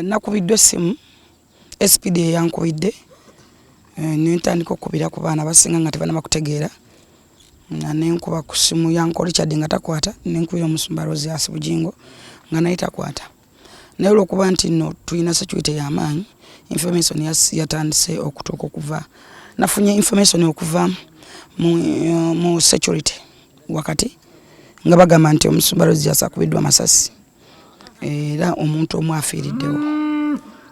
nakubidde simu SPD yankubidde nintandika okubira ku baana basinga nga tebanaba kutegeera nenkuba ku simu yankoli kyadde nga takwata nenkubira omusumba Rose Bujingo nga naye takwata naye olwokuba nti no tulina security y'amaanyi information yatandise okutuuka okuva nafunye information okuva mu security wakati nga bagamba nti omusumba Rose akubiddwa amasasi era omuntu omu afiiriddewo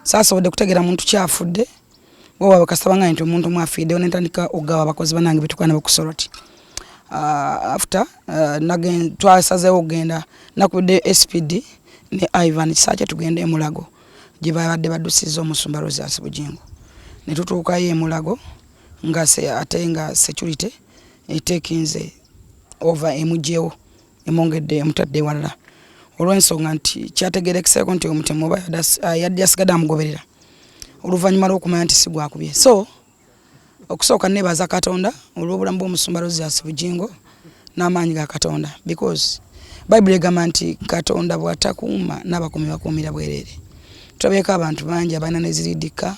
sasa ode kutegeera muntu kyafudde bwoba bakasabanga nti omuntu omu afiiriddewo nentandika okugawa abakozi banange betukwana bakusoroti after twasazeewo okugenda nakubidde SPD ne Ivan Kisaakye tugende e Mulago gye babadde baddusizza omusumba Rose Bujingo ne tutuukayo e Mulago ate nga security etekinze over emugyewo emongedde emutadde walala olw'ensonga nti kyategeerekiseeko nti omutemu oba yadde yasigadde amugoberera oluvannyuma lw'okumanya nti si gwakubye so okusooka nebaza Katonda olw'obulamu bw'omusumba Rose Bujingo n'amaanyi ga Katonda because Bible egamba nti Katonda bw'atakuuma n'abakuumi bakuumira bwereere tulabyeko abantu bangi abalina neziridika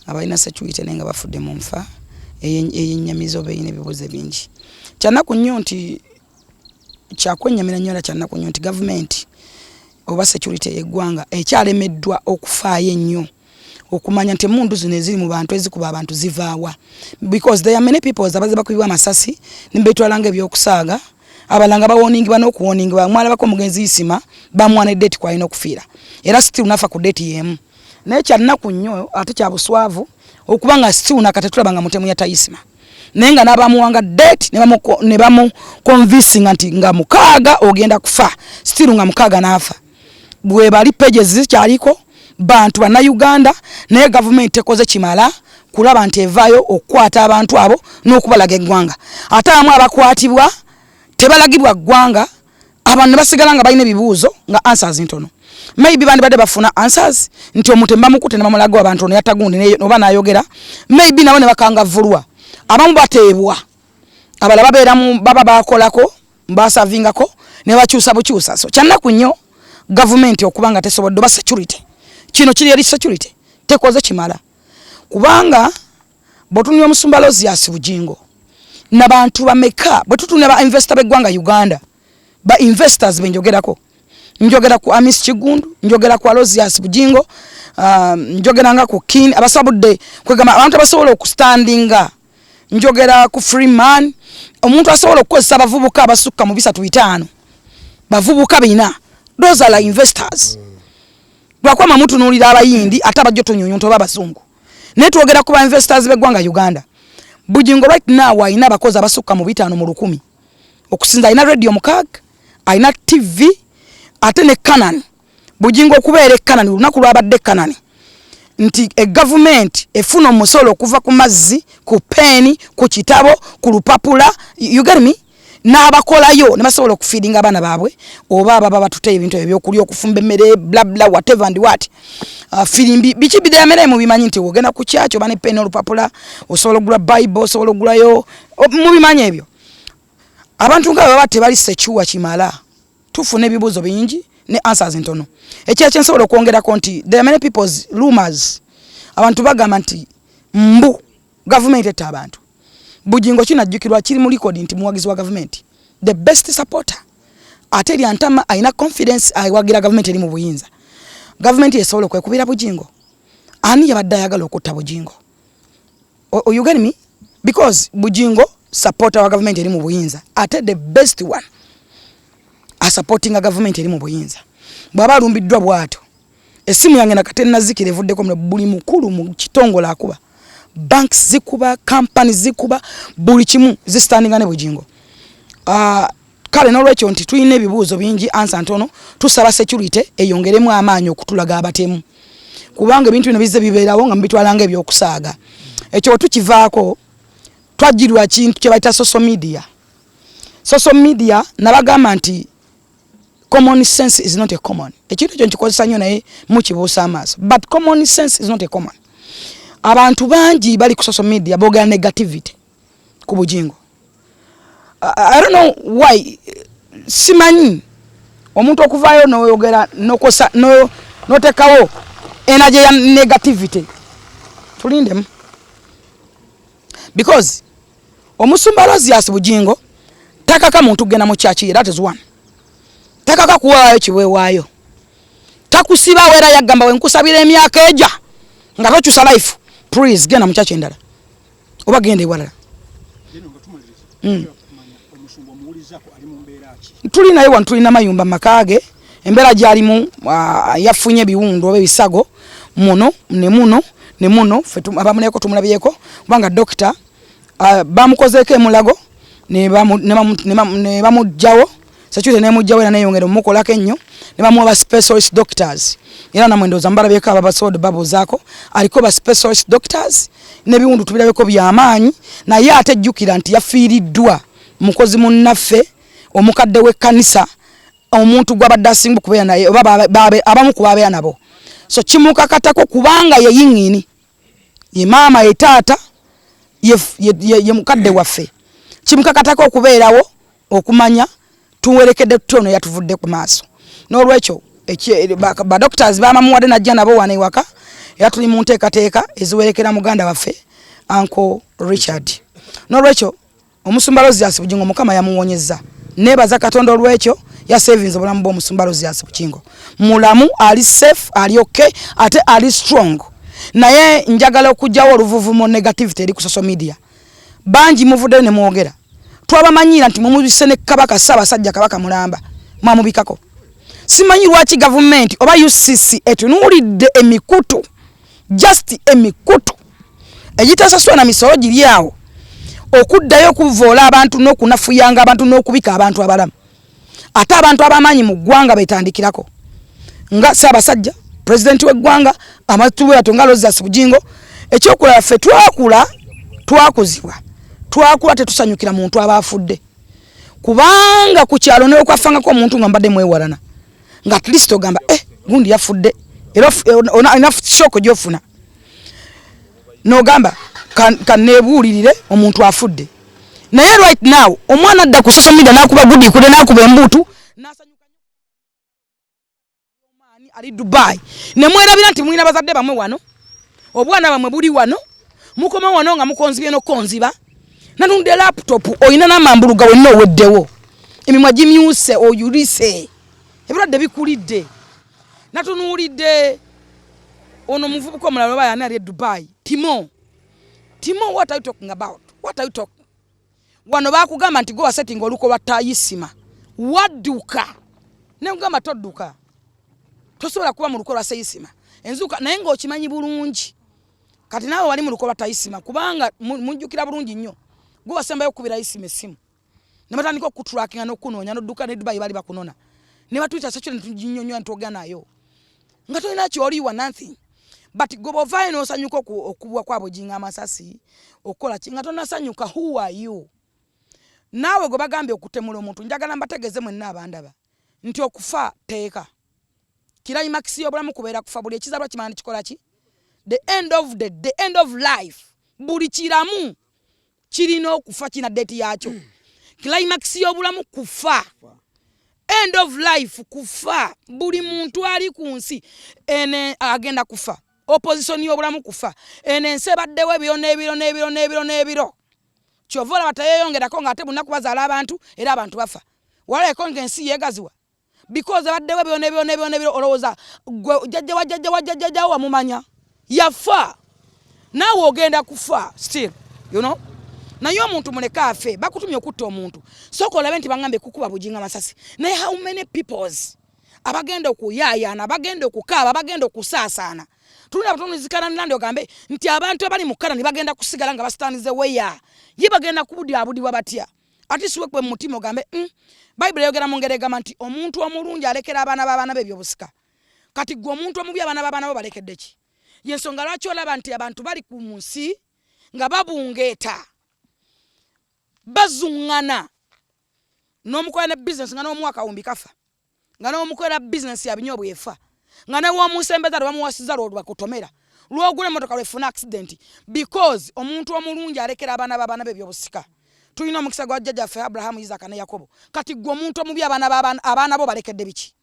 abalina security naye nga bafudde mu nfa ey'ennyamiza oba eyina ebibuuzo bingi kyanaku nnyo nti kyakwenyamira nnyo era kyanaku nnyo nti gavumenti oba security y'eggwanga ekyalemeddwa okufaayo ennyo okumanya nti emundu zino eziri mu bantu ezikuba abantu zivaawa because there are many people abaze bakubibwa amasasi nimbetwalanga ebyokusaaga abalanga bawoningibwa n'okuwoningibwa mwala bako mugenzi isima bamwana edate kwalina okufiira era still nafa ku date yemu naye kyalinaku nnyo ate kya buswavu okubanga still nakatetulabanga mutemu yatayisima naye nga n'abamuwanga date ne bamu convincing nti nga mukaaga ogenda kufa still nga mukaaga n'afa bwe bali pages zikyaliko bantu bana Uganda naye government tekoze kimala kulaba nti evaayo okukwata abantu abo n'okubalaga eggwanga ate abamu abakwatibwa tebalagibwa ggwanga abantu ne basigala nga balina ebibuuzo nga answers ntono maybe bandi badde bafuna answers nti omuntu mbamukute ne bamulaga abantu ono yatagundi oba n'ayogera maybe nabo ne bakangavulwa abamu bateebwa abala babeera mu baba bakolako mbasavingako ne bakyusa bukyusa so kyanaku nnyo government okubanga tesobodde ba security kino kiri eri security tekoze kimala kubanga botunyo omusumba Rose Bujingo n'abantu bameka bwetutune ba investor beggwanga Uganda ba investors benjogerako njogera ku Amis Kigundu njogera ku Rose Bujingo njogeranga ku Kin abasabudde kwegama abantu abasobola okustandinga njogera ku Freeman omuntu asobola okukozesa abavubuka abasukka mu 3-5 bavubuka bina those are investors bwakwama muntu nulira abayindi atabajjo tonyonyonto babazungu netwogera ku ba investors beggwanga Uganda Bujingo right now ayina abakozi abasukka mu 5 mu 10 okusinza ayina radio mukag ayina TV ate ne Canaan Bujingo kubeere Canaan lunaku lwabadde Canaan nti government efuna omusolo okuva ku mazzi ku peni ku kitabo ku lupapula you get me n'abakolayo ne basobola okufeedinga abaana baabwe oba baba batute ebintu ebyokulya okufumba emmere bla bla whatever and what filimbi biki bidemere mu bimanyi nti ogenda ku kyacho bane peni olupapula osobola ogula Bible osobola ogulayo mu bimanyi ebyo abantu nga baba tebali sechuwa kimala tufune ebibuzo bingi ne answers ntono ekyacho nsobola okwongera konti there are many people's rumors abantu bagamba nti mbu government etta abantu Bujingo kinajjukirwa kiri mu record nti muwagizi wa government the best supporter ateri antama aina confidence ayiwagira government eri mu buyinza government yesobola kwekubira Bujingo ani yabadde ayagala okutta Bujingo you get me because Bujingo supporter wa government eri mu buyinza ate the best one a supporting a government eri mu buyinza bwaba lumbiddwa bwato esimu yange nakatena zikire vuddeko mu buli mukulu mu kitongola akuba banks zikuba companies zikuba buli kimu zistandinga ne Bujingo kale n'olwekyo nti tuyina ebibuuzo bingi ansa ntono tusaba security eyongeremu amaanyi okutulaga abatemu kubanga ebintu bino bizze bibeerawo nga mbitwalanga ebyokusaaga ekyo tukivaako twajjirwa kintu kye bayita social media nabagamba nti common sense is not a common ekintu ekyo nkikozesa nnyo naye mukibuusa amaaso but common sense is not a common abantu bangi bali ku social media boga negativity ku Bujingo I don't know why simanyi omuntu okuvaayo noyogera nokosa no notekawo energy ya negativity tulindemu because omusumba Lozias Bujingo takaka muntu gena mu church that is one takaka kuwaayo kiweewaayo takusiba wera yagamba wenkusabira emyaka eja nga tokyusa life please gena mu church endala oba gende ewalala tulina yewa tulina mayumba makage embera gyalimu yafunye ebiwundu oba ebisago muno fetu abamuneko tumulabyeko kubanga doctor bamukozeeko emulago ne bamujjawo sakyute ne mujjawo era neyongera omukolako ennyo ne bamuwa ba specialist doctors era namwe ndoza mbalabyeko ababasodo babuzaako aliko ba specialist doctors n'ebiwundu tubirabeko by'amaanyi naye ate ejjukira nti yafiiriddwa mukozi munnaffe omukadde w'ekkanisa omuntu gwabadde asinga okubeera naye oba abamu ku babeera nabo so kimukakatako kubanga ye yingini ye maama ye taata ye mukadde waffe kimukakatako okubeerawo okumanya tuwerekedde tutono yatuvudde ku maaso n'olwekyo ba doctors bamamuwadde najja nabo wana ewaka era tuli mu nteekateeka eziwerekera muganda waffe Uncle Richard n'olwekyo omusumba Lozias Bujingo mukama yamuwonyezza nebaza Katonda olwekyo ya savings obulamu bw'omusumba Lozias Bujingo mulamu ali safe ali okay ate ali strong naye njagala okujjawo oluvuvumo negativity eri ku social media banji muvudde ne mwogera twabamanyira nti mumubise ne kabaka Ssaabasajja Kabaka Mulamba mwamubikako simanyi lwaki government oba UCC etunuulidde emikutu just emikutu egitasaswa na misolo giryawo okuddayo okuvoola abantu n'okunafuyanga abantu n'okubika abantu abalamu ate abantu abamanyi mu ggwanga betandikirako nga Ssaabasajja president w'eggwanga amatuwe atonga Lozias Bujingo ekyokulala ffe twakuzibwa tetusanyukira muntu abafudde kubanga ku kyalo ne okwafangako omuntu nga mbadde mwewalana nga at least ogamba gundi yafudde era enough shock gyofuna n'ogamba kanebuulirire omuntu afudde naye right now omwana adda ku social media nakuba gudi kude nakuba embutu nasanyuka ali Dubai ne mwerabira nti mwina bazadde bamwe wano obwana bamwe buli wano mukoma wano nga mukonzibye no konziba nanunde laptop oyina namambuluga wenno weddewo emimwa gimyuse oyulise ebirwadde bikulidde natunuulidde ono muvubuka omulala bayani ali Dubai Timo what are you talking about what are you talking wano bakugamba nti go setting oluko batayisima wadduka ne ngamba todduka tosobola kuba mu lukola seyisima enzuka naye ngo okimanyi bulungi kati nawe wali mu lukola tayisima kubanga mujjukira bulungi nnyo go wasembayo kubira isime simu ne batandika okutrackinga n'okunoonya n'odduka ne Dubai bali bakunona ne batwita sekyone tujinyonyo ntoganayo nga tolina kyoliwa nothing but gobovayo n'osanyuka okubwa kwabo jinga amasasi okola kinga tonasanyuka who are you nawe go bagambye okutemula omuntu njagala mbategeze mwenna abandaba nti okufa teeka kirayi maxi yobulamu kubeera kufa buli ekizalwa kimani kikola ki the end of life buli kiramu kirina okufa kina date yakyo climax yobulamu kufa end of life kufa buli muntu ali ku nsi ene agenda kufa opposition yobulamu kufa ene nsebaddewe ebiro kyovola batayeyongerako nga ate bunaku bazaala abantu era abantu bafa waleko ngensi yegaziwa because abaddewe ebiro olowooza jajja wamumanya yafa nawe ogenda kufa still you know naye omuntu muleka afe bakutumye okutta omuntu soko olabe nti bangambe kukuba bujinga masasi naye how many peoples abagenda okuyaayana abagenda okukaaba abagenda okusaasaana tulina batono zikana nande ogambe nti abantu abali mukana nibagenda kusigala nga bastanize weya ye bagenda kubudibwa batya ati siwe kwe mutima ogambe Bible yogera mu ngere gamba nti omuntu omulungi alekera abaana be byobusika kati gwe omuntu omubi abaana bo balekedde ki yensonga lwaki olaba nti abantu bali ku munsi nga babungeeta bazungana n'omukola ne business nga n'omwaka wumbi kafa nga n'omukola business ya binyobo yefa nga ne w'omusembeza lwamuwasiza lwa kutomera lwogula motoka lwefuna accident because omuntu omulungi alekera abaana be byobusika tulina omukisa gwa jjajja ffe Abraham Isaac ne Yakobo kati gwe omuntu omubi abaana bo balekedde biki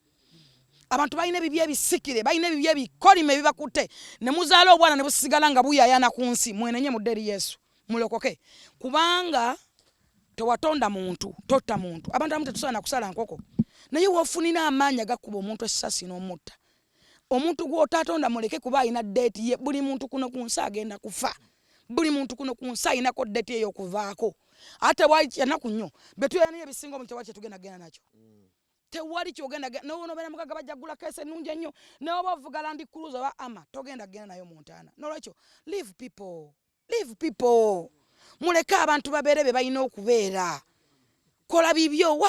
abantu balina ebibye bisikire balina ebibye bikolime bibakutte ne muzaala obwana ne busigala nga buyayana ku nsi mwenenye mudderi Yesu mulokoke kubanga tewatonda muntu totta muntu abantu abamu tetusobola kusala nkoko naye wofunina amaanya gakuba omuntu essasi n'omutta omuntu gw'otatonda muleke kuba alina deeti ye buli muntu kuno ku nsi agenda kufa buli muntu kuno ku nsi alinako deeti ey'okuvaako ate wayanaku nnyo betuyaniye ebisinga omu tewali kyetugenda genda nakyo tewali kyogenda nobeera mukaga bajjagula keesi ennungi ennyo neoba ovuga Land Cruiser oba ama togenda genda nayo mu ntaana nolwekyo leave people muleke abantu babeere be balina okubeera kola bibyo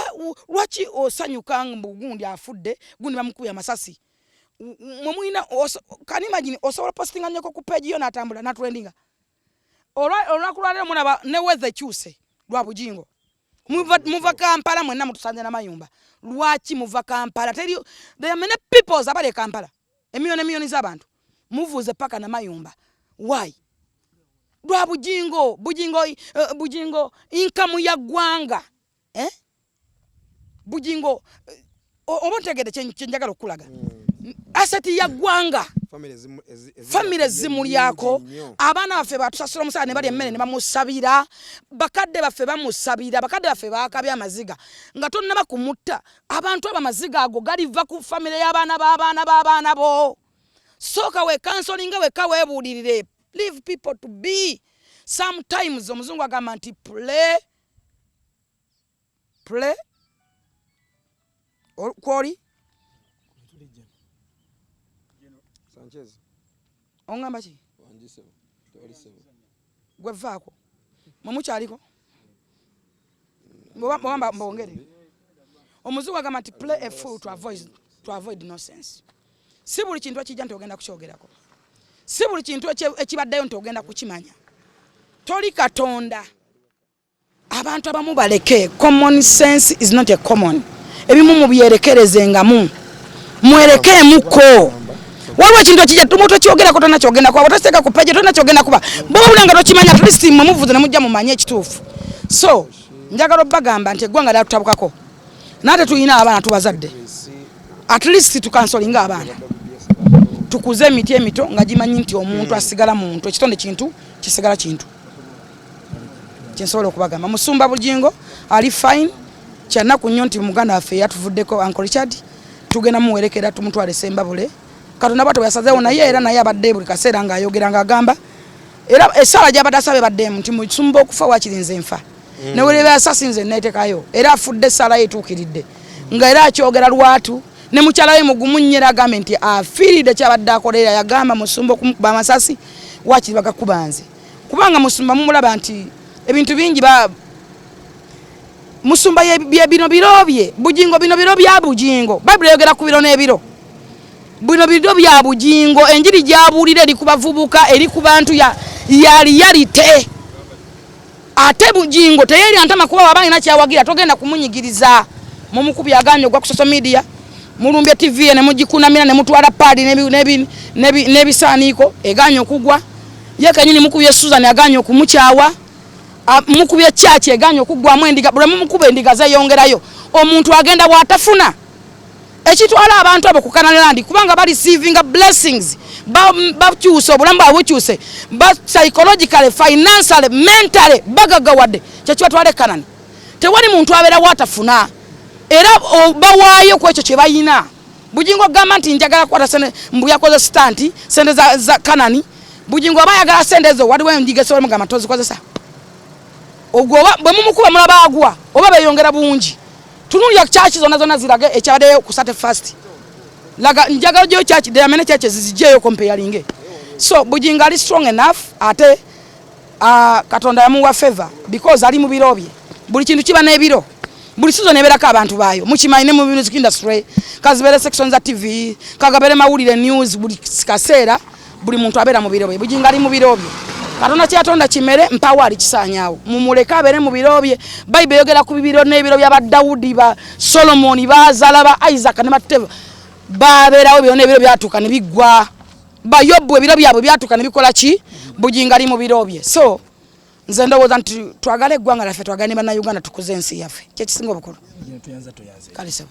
lwaki osanyuka gundi afudde gundi bamukubye amasasi mwemulina can imagine osobola postinga nnyoko ku page yo n'atambula n'atrendinga olunaku lwaleero mulaba ne weather ekyuse lwa Bujingo muva Kampala mwenna mutusanze n'amayumba lwaki muva Kampala there are many people abali e Kampala emiyoni z'abantu muvuze paka n'amayumba why lwa Bujingo income ya gwanga Bujingo obotegede kyenjagala okulaga aseti ya gwanga family zimulyako abaana baffe batusasula omusala ne bali emmere ne bamusabira bakadde baffe bamusabira bakadde baffe bakabya amaziga nga tonnaba kumutta abantu abamaziga ago galiva ku family y'abaana bo soka we counseling we kawebuulirire leave people to be sometimes omuzungu agamba nti play kwoli Sanchez ongamba ki gwe vaako mumuchaliko mbamba mbongere omuzungu agamba nti play a fool to avoid nonsense si buli kintu ekijja ntogenda kukyogerako si buli kintu ekibaddeyo ntogenda kukimanya toli Katonda abantu abamu baleke common sense is not a common ebimu mubyerekerezengamu mwerekeemuko waliwo ekintu ekijja tumoto kyogerako tonna kyogenda kuba otasiteeka ku page tonna kyogenda kuba bwobulanga tokimanya at least mwe muvuze ne mujja mumanye ekituufu so njagala obbagamba nti eggwanga lyatutabukako nate tulina abaana tubazadde at least tukansolinga abaana tukuze emiti emito nga gimanyi nti omuntu asigala muntu ekitonde kintu kisigala kintu kyensobola okubagamba musumba Bujingo ali fine kyanaku nnyo nti muganda waffe yatuvuddeko Uncle Richard tugenda muwerekera tumutwale Sembabule Katonda bato yasazeewo naye era naye abadde buli kaseera ng'ayogera ng'agamba era essala gy'abadde asabe baddemu nti musumba okufa wakirinze nfa neweleba asasinze neetekayo era afudde essala ye etuukiridde nga era akyogera lwatu ne mukyala we mugumu nnyera agambe nti afiiridde kyabadde akolera yagamba musumba okumukuba amasasi wakiri bagakuba nze kubanga musumba mumulaba nti ebintu bingi musumba ye bino birobye Bujingo bino biro bya Bujingo Bible yogera ku biro n'ebiro bino biro bya Bujingo enjiri gyabuulira eri ku bavubuka eri ku bantu yali yalite ate Bujingo teyeri antama kuba wabalina kyawagira togenda kumunyigiriza mumukubi aganye ogwa ku social media mulumbye TV ne mugikunamira ne mutwala padi nebisaaniko eganye okugwa ye kanyini mukubi Susan aganye okumukyawa mukubye chachi eganye okugwamu endiga bule mukube endiga zeyongerayo omuntu agenda bwatafuna ekitwala abantu abo ku Canal Land kubanga bali receiving blessings bakyuse obulamu bwabwe bukyuse psychologically financially mentally bagagawadde kyekibatwale Canaan tewali muntu abeera bwatafuna era bawaayo ku ekyo kye bayina Bujingo gamba nti njagala kwata sente mbuyakoze stanti sente za Canaan Bujingo abayagala sente ezo waliwo endiga solo mugamba tozikozesa ogwo bwe mumukuba mulaba agwa oba beyongera bungi tunulya church zona zirage ekyabaddeyo ku Saturday fast laga njagala gyo church there are many churches zijeyo comparing so Bujingo ali strong enough ate Katonda yamuwa favor because ali mu birobye buli kintu kiba n'ebiro buli season eberako abantu bayo mukimanyi ne mu music industry kazibere sections za TV kagabere mawulire news buli kaseera buli muntu abeera mu birobye Bujingo ali mu birobye Katonda kyatonda kimere mpawa ali kisanyawo mumuleka abere mu birobye Bible yogera ku bibiro n'ebiro bya Daudi ba Solomon bazala ba Isaac ne Mateva baberawo byo n'ebiro byatuka ne bigwa ba Yobu ebiro byabwe byatuka ne bikola ki Bujingo ali mu birobye so nze ndowooza nti twagala eggwanga laffe twagane bana Uganda tukuze ensi yaffe kye kisinga obukulu kale